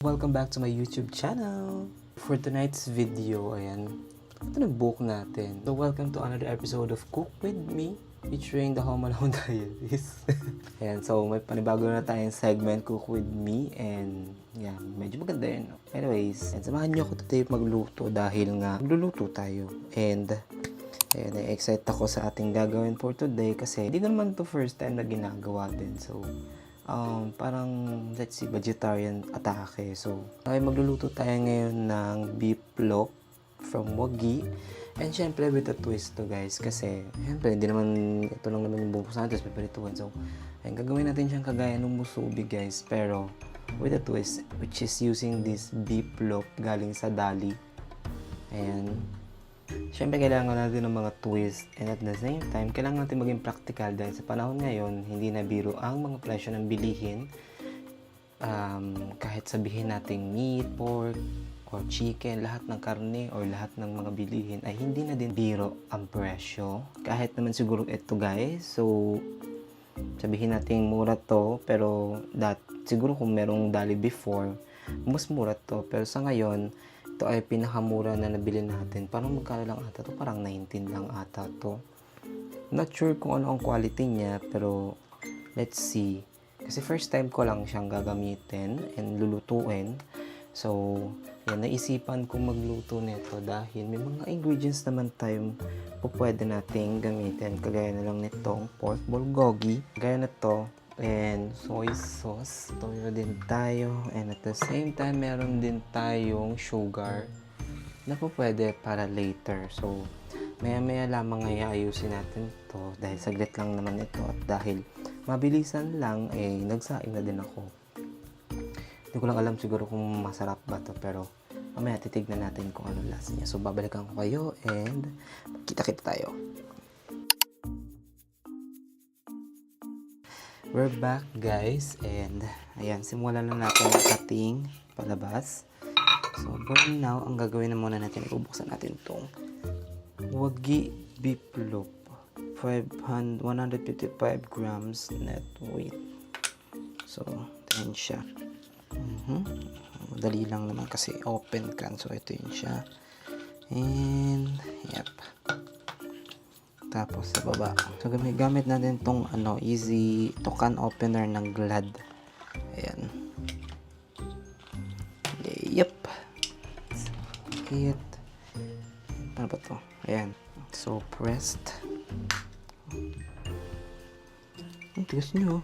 Welcome back to my YouTube channel. For tonight's video, ayan, ito na book natin. So welcome to another episode of Cook With Me featuring the Home Alone Diaries. Ayan, so may panibago na tayong segment, Cook With Me, and yan, medyo maganda yun. Anyways, and samahan niyo ako today magluto dahil nga magluluto tayo. And ayan, excited ako sa ating gagawin for today kasi hindi ko naman to first time na ginagawa din. So parang, let's see, vegetarian atake. So, okay, magluluto tayo ngayon ng beef loaf from Wagi. And syempre, with a twist to guys. Kasi, syempre, hindi naman, ito lang naman yung bubuksan natin, tapos pipirituhan. So, ayun, gagawin natin siyang kagaya ng musubi guys. Pero, with a twist, which is using this beef loaf galing sa Dali. Ayan. Siyempre, kailangan natin ng mga twist, and at the same time, kailangan natin maging practical dahil sa panahon ngayon, hindi na biro ang mga presyo ng bilihin. Kahit sabihin natin meat, pork, or chicken, lahat ng karne or lahat ng mga bilihin ay hindi na din biro ang presyo. Kahit naman siguro ito guys, so sabihin natin mura to, pero siguro kung merong Dali before, mas mura to, pero sa ngayon, ito ay pinakamura na nabili natin. Parang magkano lang ata to? Parang 19 lang ata to. Not sure kung ano ang quality niya, pero let's see. Kasi first time ko lang siyang gagamitin and lulutuin. So, yan, naisipan ko magluto nito dahil may mga ingredients naman tayong pwede nating gamitin. Kagaya na lang nitong pork bulgogi. Kagaya na to. And soy sauce, toyo din tayo, and at the same time meron din tayong sugar na po pwede para later. So maya maya lamang ay ayusin natin to dahil saglit lang naman ito, at dahil mabilisan lang nagsaing na din ako. Hindi ko lang alam siguro kung masarap ba to, pero mamaya titignan natin kung ano lasa niya. So babalikan ko kayo and kita-kita tayo. We're back guys, and ayan, simulan na natin ang ating palabas. So for now, ang gagawin na muna natin, ibubuksan natin itong Wagi beef loaf, 155 grams net weight. So ayan siya. Madali lang naman kasi open can. So ito yun siya, and yep. Tapos sa baba, so gamit natin tong easy to can opener ng Glad. Ayan. Yep. It. Ano ba to? Ayan. So pressed. Ang tigas nyo.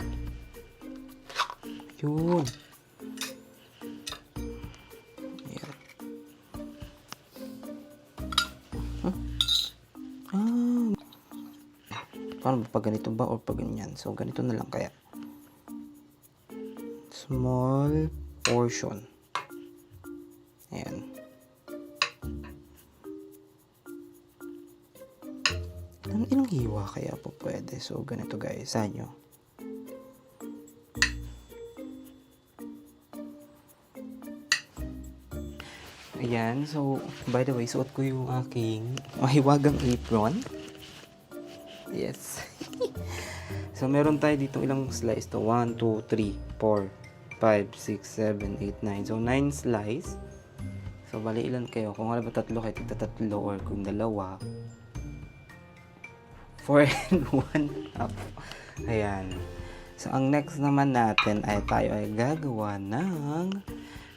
Yun. Ayan. Paano ba pag ganito ba or pag ganyan? So ganito na lang kaya. Small portion. Ayan. Ilang hiwa kaya po pwede? So ganito guys, sa nyo. Ayan, so by the way, suot ko yung aking mahiwagang apron. Yes. So, meron tayo dito ilang slice to. 1, 2, 3, 4, 5, 6, 7, 8, 9. So, 9 slice. So, bali ilan kayo? Kung ano ba tatlo kayo, tatlo, or kung dalawa, 4 and 1 half. Ayan. So, ang next naman natin ay tayo ay gagawa ng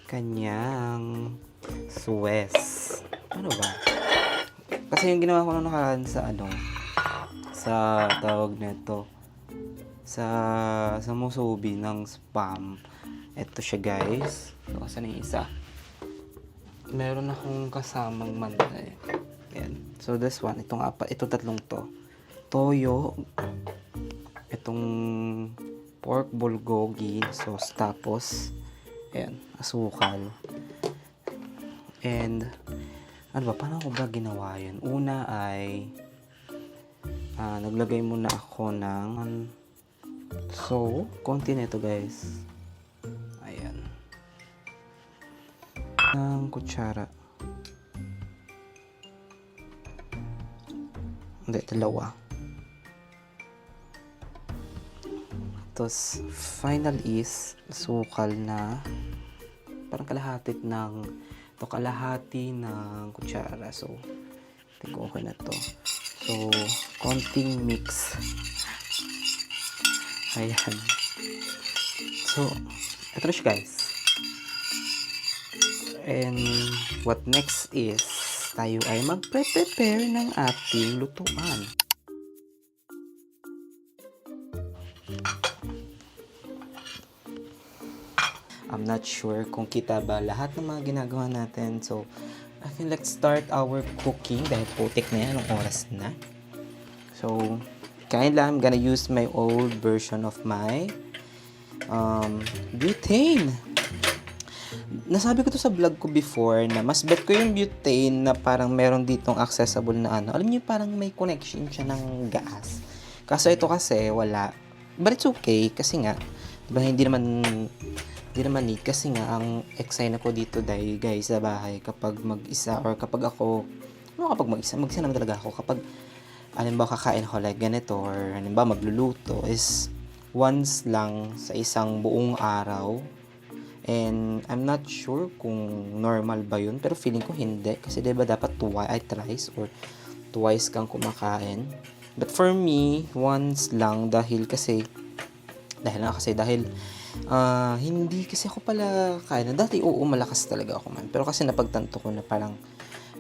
kanyang Suez. Ano ba? Kasi yung ginawa ko na nakaraan sa sa tawag nito sa musubi ng spam. Ito siya guys. So, asan yung isa? Meron akong kasamang manda. Ayan. So this one, ito tatlong to. toyo, itong pork bulgogi sauce, tapos ayan, asukal. And ano ba, paano ko ba ginawa yun? Una ay naglagay muna ako ng konti na ito guys. Ayan. Ng kutsara. Hindi, dalawa. Tapos, final is sukal na parang kalahati ng kutsara. So, tingko okay na to. So, konting mix. Ayan. So, ito na siya guys. And what next is, tayo ay magpre-prepare ng ating lutuan. I'm not sure kung kita ba lahat ng mga ginagawa natin. So, I think let's start our cooking dahil putik na yan, anong oras na. So, I'm gonna use my old version of my butane. Nasabi ko to sa vlog ko before na mas bet ko yung butane na parang meron ditong accessible na ano. Alam niyo parang may connection siya ng gas. Kaso ito kasi wala. But it's okay kasi nga, diba hindi naman need kasi nga ang excited ako dito dahil guys sa bahay kapag mag-isa or kapag mag-isa naman talaga ako kapag halimbawa kakain ako like ganito or halimbawa magluluto is once lang sa isang buong araw. And I'm not sure kung normal ba yun, pero feeling ko hindi kasi diba dapat thrice or twice kang kumakain. But for me, once lang dahil hindi kasi ako pala kain. Dati malakas talaga ako man. Pero kasi napagtanto ko na parang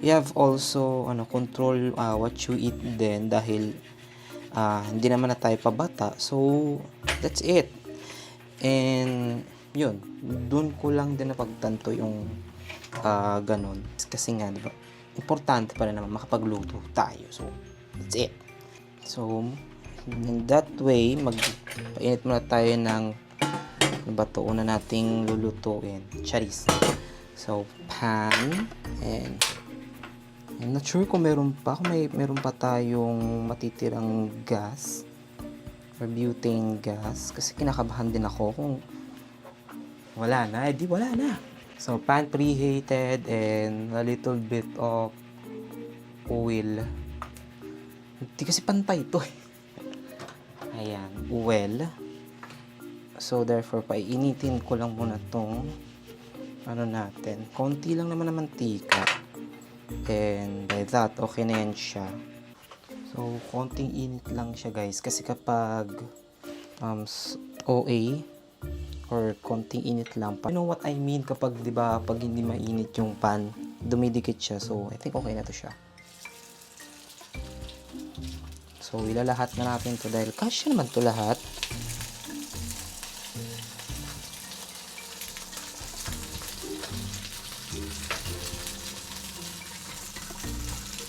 you have also control what you eat din dahil hindi naman na tayo pabata. So that's it. And yun, dun ko lang din napagtanto yung ganun. Kasi nga, diba, importante pa rin naman makapagluto tayo. So that's it. So in that way, magpainit muna tayo ng una nating lulutuin. Charis. So, pan. And I'm not sure kung meron pa tayong matitirang gas or butane gas. Kasi kinakabahan din ako kung wala na. Wala na. So, pan preheated and a little bit of oil. Hindi kasi pantay ito eh. Ayan, oil. So, therefore, painitin ko lang muna tong natin. Konti lang naman na mantika. And by that, okay na yan siya. So, konting init lang siya guys. Kasi kapag OA or konting init lang. You know what I mean kapag, diba, pag hindi mainit yung pan, dumidikit siya. So, I think okay na to siya. So, ilalahat na natin to dahil kasya naman to lahat.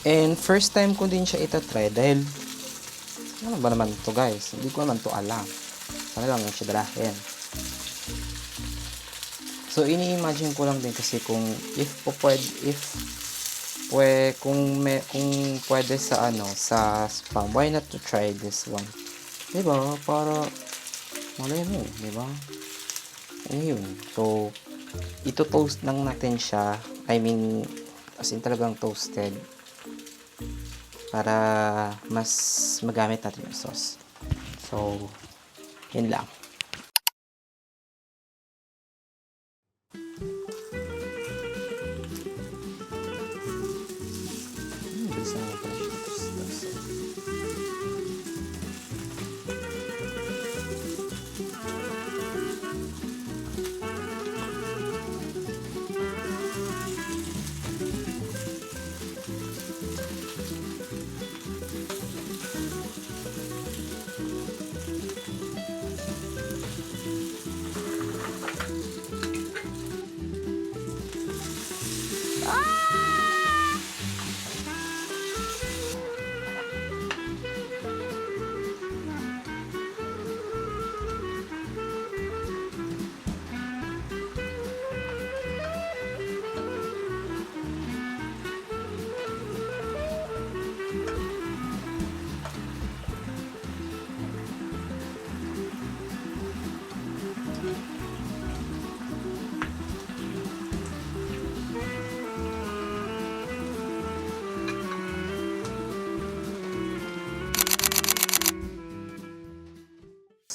And first time ko din siya itatry dahil ano ba naman to guys? Hindi ko naman to alam. Sana lang siya dalahin. So, ini-imagine ko lang din kasi kung kung pwede sa sa spam, why not to try this one? Diba? Para malay mo, diba? Ayun. So, ito toast lang natin siya. I mean, as in talagang toasted. Para mas magamit natin yung sauce. So, yun lang. Bilis na pala siya toast.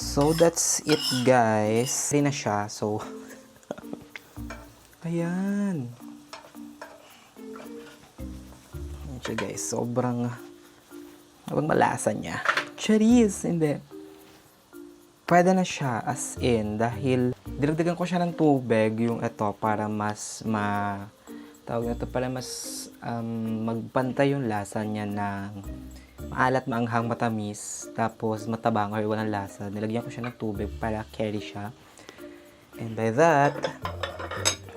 So, that's it, guys. Ready na siya. So, ayan. Ayan siya, guys. Sobrang malasa niya. Charis! Hindi. Pwede na siya, as in, dahil dinagdagan ko siya ng tubig, yung ito, para mas tawag na ito, para mas magpantay yung lasa niya ng maalat, maanghang, matamis, tapos matabang or walang lasa. Nilagyan ko siya ng tubig para carry siya. And by that,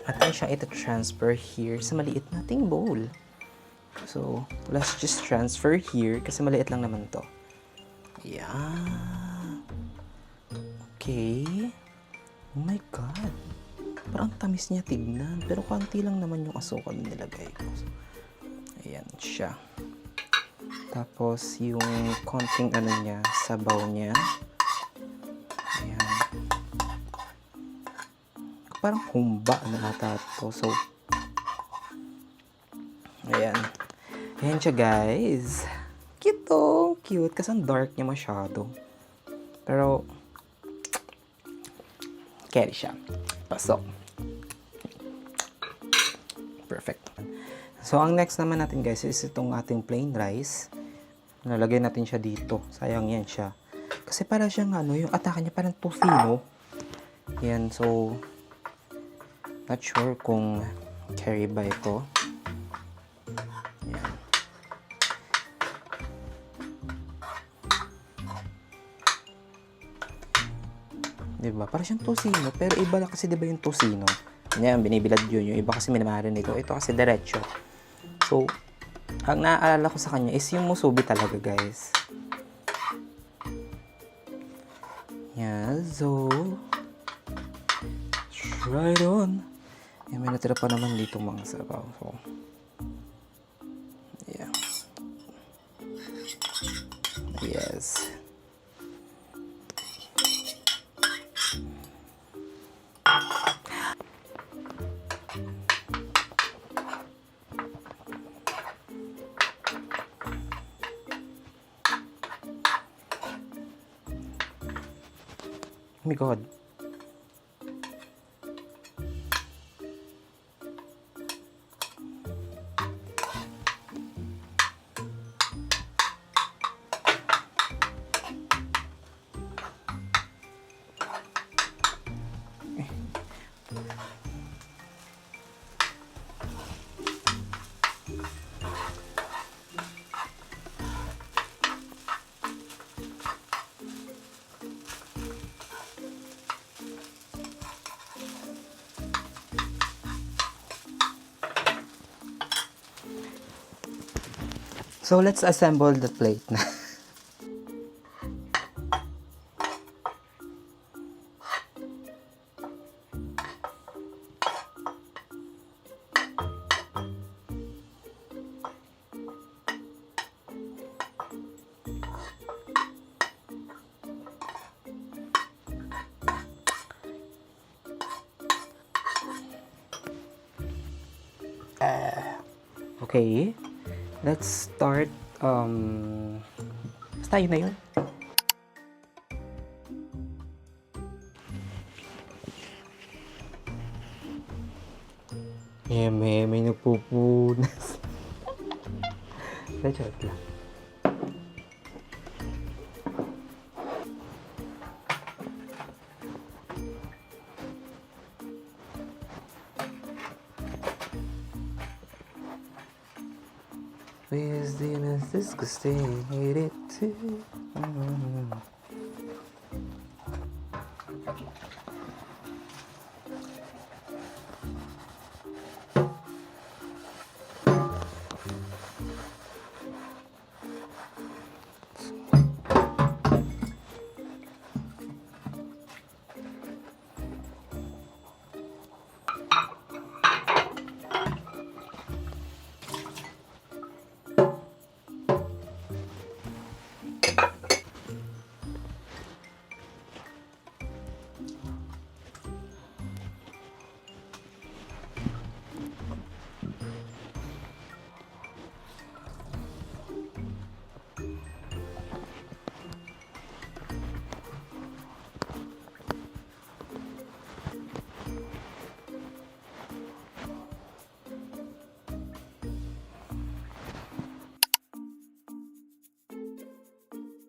atin siya ito-transfer here sa maliit nating bowl. So, let's just transfer here kasi maliit lang naman to. Ayan. Okay. Oh my God. Parang tamis niya tignan. Pero konti lang naman yung asukal na nilagay ko. So, ayan siya. Tapos, yung konting ano niya, sabaw niya. Ayan. Parang humba na ata ito. So, ayan. Ayan siya, guys. Cute to. Cute. Kasi ang dark niya masyado. Pero, carry siya. Pasok. Perfect. So, ang next naman natin, guys, is itong ating plain rice. Nalagay natin siya dito. Sayang yan siya. Kasi para siyang yung atake niya parang tocino. Yan, so not sure kung carry ba ito. Yan. Diba? Para siyang tocino, pero iba lang kasi diba yung tocino. Yan, binibilad yun. Yung iba kasi minamarin nito. Ito kasi diretso. So, ang naaalala ko sa kanya is yung musubi talaga, guys. Yeah, so try it on. Yan, may natira pa naman dito mga sabaw. So, yeah. Yes. Oh my God. So, let's assemble the plate na. Okay. Let's start. Basta yun na yun. May nagpupunas. Joke lang. Where's the disgusting hate it too.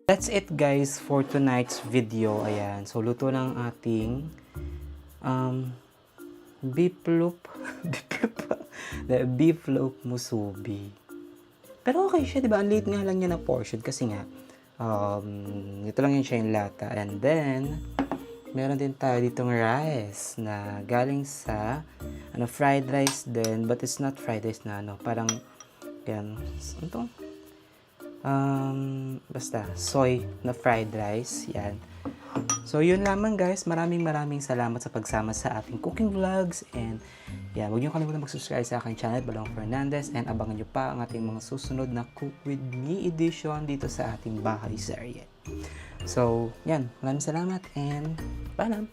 That's it guys for tonight's video. Ayan. So, luto ng ating beef loaf. Beef loaf musubi. Pero okay siya, di ba? Ang liit nga lang niya na portion kasi nga, ito lang yun siya yung lata. And then, meron din tayo ditong rice na galing sa fried rice din, but it's not fried rice na parang yan, ito, basta soy na fried rice, yan. So yun lamang guys, maraming salamat sa pagsama sa ating cooking vlogs, and yan, huwag niyo kalimutan mag-subscribe sa aking channel, Balong Fernandez, and abangan niyo pa ang ating mga susunod na Cook With Me edition dito sa ating bahay serye. So yan, maraming salamat and paalam.